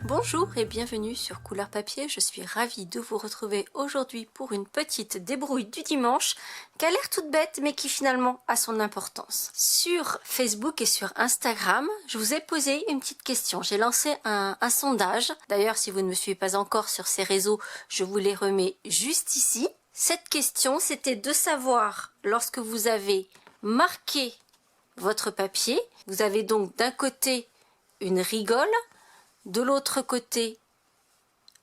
Bonjour et bienvenue sur Couleur Papier, je suis ravie de vous retrouver aujourd'hui pour une petite débrouille du dimanche qui a l'air toute bête mais qui finalement a son importance. Sur Facebook et sur Instagram, je vous ai posé une petite question, j'ai lancé un sondage, d'ailleurs si vous ne me suivez pas encore sur ces réseaux, je vous les remets juste ici. Cette question c'était de savoir lorsque vous avez marqué votre papier, vous avez donc d'un côté une rigole, de l'autre côté,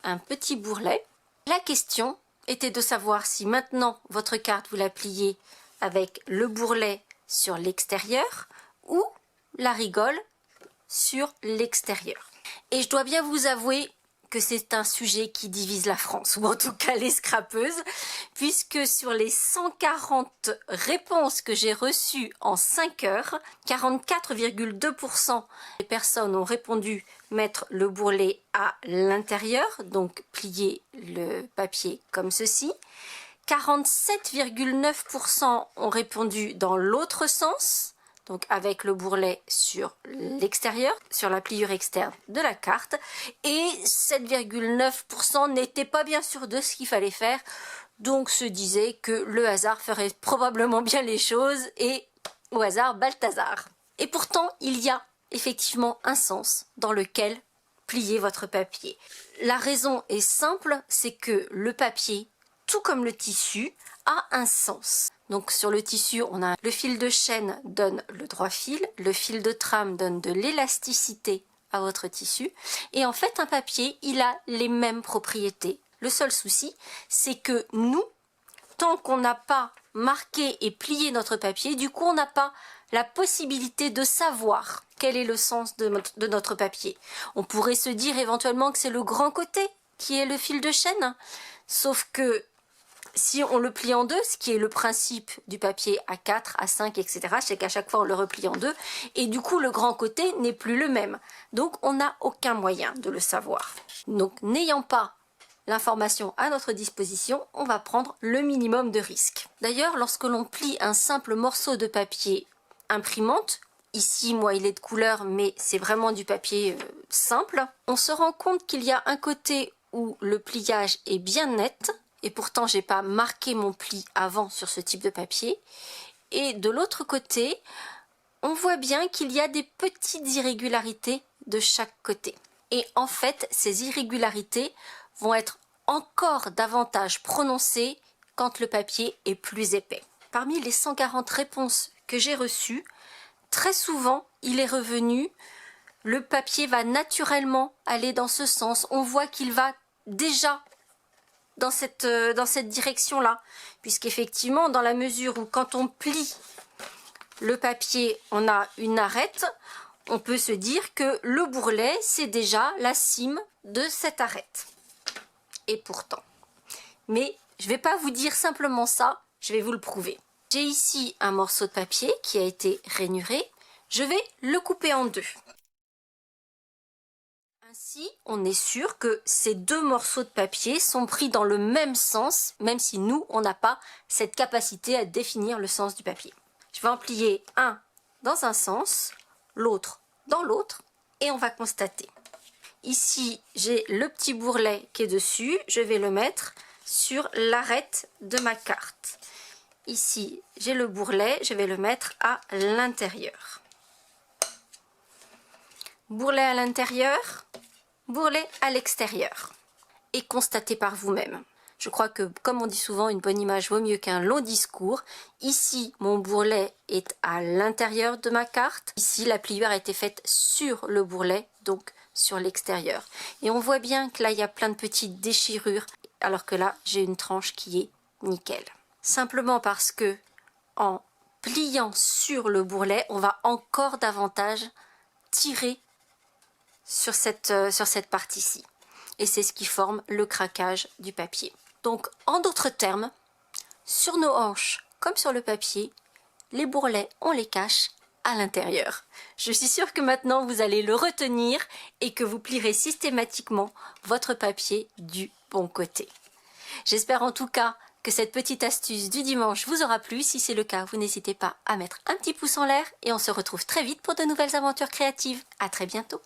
un petit bourrelet. La question était de savoir si maintenant votre carte vous la pliez avec le bourrelet sur l'extérieur ou la rigole sur l'extérieur. Et je dois bien vous avouer que c'est un sujet qui divise la France, ou en tout cas les scrapeuses, puisque sur les 140 réponses que j'ai reçues en 5 heures, 44,2% des personnes ont répondu mettre le bourrelet à l'intérieur, donc plier le papier comme ceci. 47,9% ont répondu dans l'autre sens, donc avec le bourrelet sur l'extérieur, sur la pliure externe de la carte, et 7,9% n'étaient pas bien sûrs de ce qu'il fallait faire, donc se disaient que le hasard ferait probablement bien les choses, et au hasard, Balthazar. Et pourtant, il y a effectivement un sens dans lequel plier votre papier. La raison est simple, c'est que le papier, tout comme le tissu, a un sens. Donc sur le tissu, on a le fil de chaîne donne le droit fil, le fil de trame donne de l'élasticité à votre tissu. Et en fait, un papier, il a les mêmes propriétés. Le seul souci, c'est que nous, tant qu'on n'a pas marqué et plié notre papier, du coup, on n'a pas la possibilité de savoir quel est le sens de notre papier. On pourrait se dire éventuellement que c'est le grand côté qui est le fil de chaîne, sauf que si on le plie en deux, ce qui est le principe du papier A4, A5, etc., c'est qu'à chaque fois on le replie en deux, et du coup le grand côté n'est plus le même. Donc on n'a aucun moyen de le savoir. Donc n'ayant pas l'information à notre disposition, on va prendre le minimum de risque. D'ailleurs, lorsque l'on plie un simple morceau de papier imprimante, ici moi il est de couleur mais c'est vraiment du papier simple, on se rend compte qu'il y a un côté où le pliage est bien net, et pourtant j'ai pas marqué mon pli avant sur ce type de papier, et de l'autre côté on voit bien qu'il y a des petites irrégularités de chaque côté, et en fait ces irrégularités vont être encore davantage prononcées quand le papier est plus épais. Parmi les 140 réponses que j'ai reçues, très souvent il est revenu le papier va naturellement aller dans ce sens, on voit qu'il va déjà dans cette direction-là, puisqu'effectivement, dans la mesure où quand on plie le papier, on a une arête, on peut se dire que le bourrelet, c'est déjà la cime de cette arête. Et pourtant. Mais je ne vais pas vous dire simplement ça, je vais vous le prouver. J'ai ici un morceau de papier qui a été rainuré, je vais le couper en deux. Ainsi, on est sûr que ces deux morceaux de papier sont pris dans le même sens, même si nous, on n'a pas cette capacité à définir le sens du papier. Je vais en plier un dans un sens, l'autre dans l'autre, et on va constater. Ici, j'ai le petit bourrelet qui est dessus, je vais le mettre sur l'arête de ma carte. Ici, j'ai le bourrelet, je vais le mettre à l'intérieur. Bourrelet à l'intérieur, bourrelet à l'extérieur. Et constatez par vous-même. Je crois que, comme on dit souvent, une bonne image vaut mieux qu'un long discours. Ici, mon bourrelet est à l'intérieur de ma carte. Ici, la pliure a été faite sur le bourrelet, donc sur l'extérieur. Et on voit bien que là, il y a plein de petites déchirures, alors que là, j'ai une tranche qui est nickel. Simplement parce que, en pliant sur le bourrelet, on va encore davantage tirer sur cette partie-ci. Et c'est ce qui forme le craquage du papier. Donc, en d'autres termes, sur nos hanches, comme sur le papier, les bourrelets, on les cache à l'intérieur. Je suis sûre que maintenant, vous allez le retenir et que vous plierez systématiquement votre papier du bon côté. J'espère en tout cas que cette petite astuce du dimanche vous aura plu. Si c'est le cas, vous n'hésitez pas à mettre un petit pouce en l'air et on se retrouve très vite pour de nouvelles aventures créatives. À très bientôt.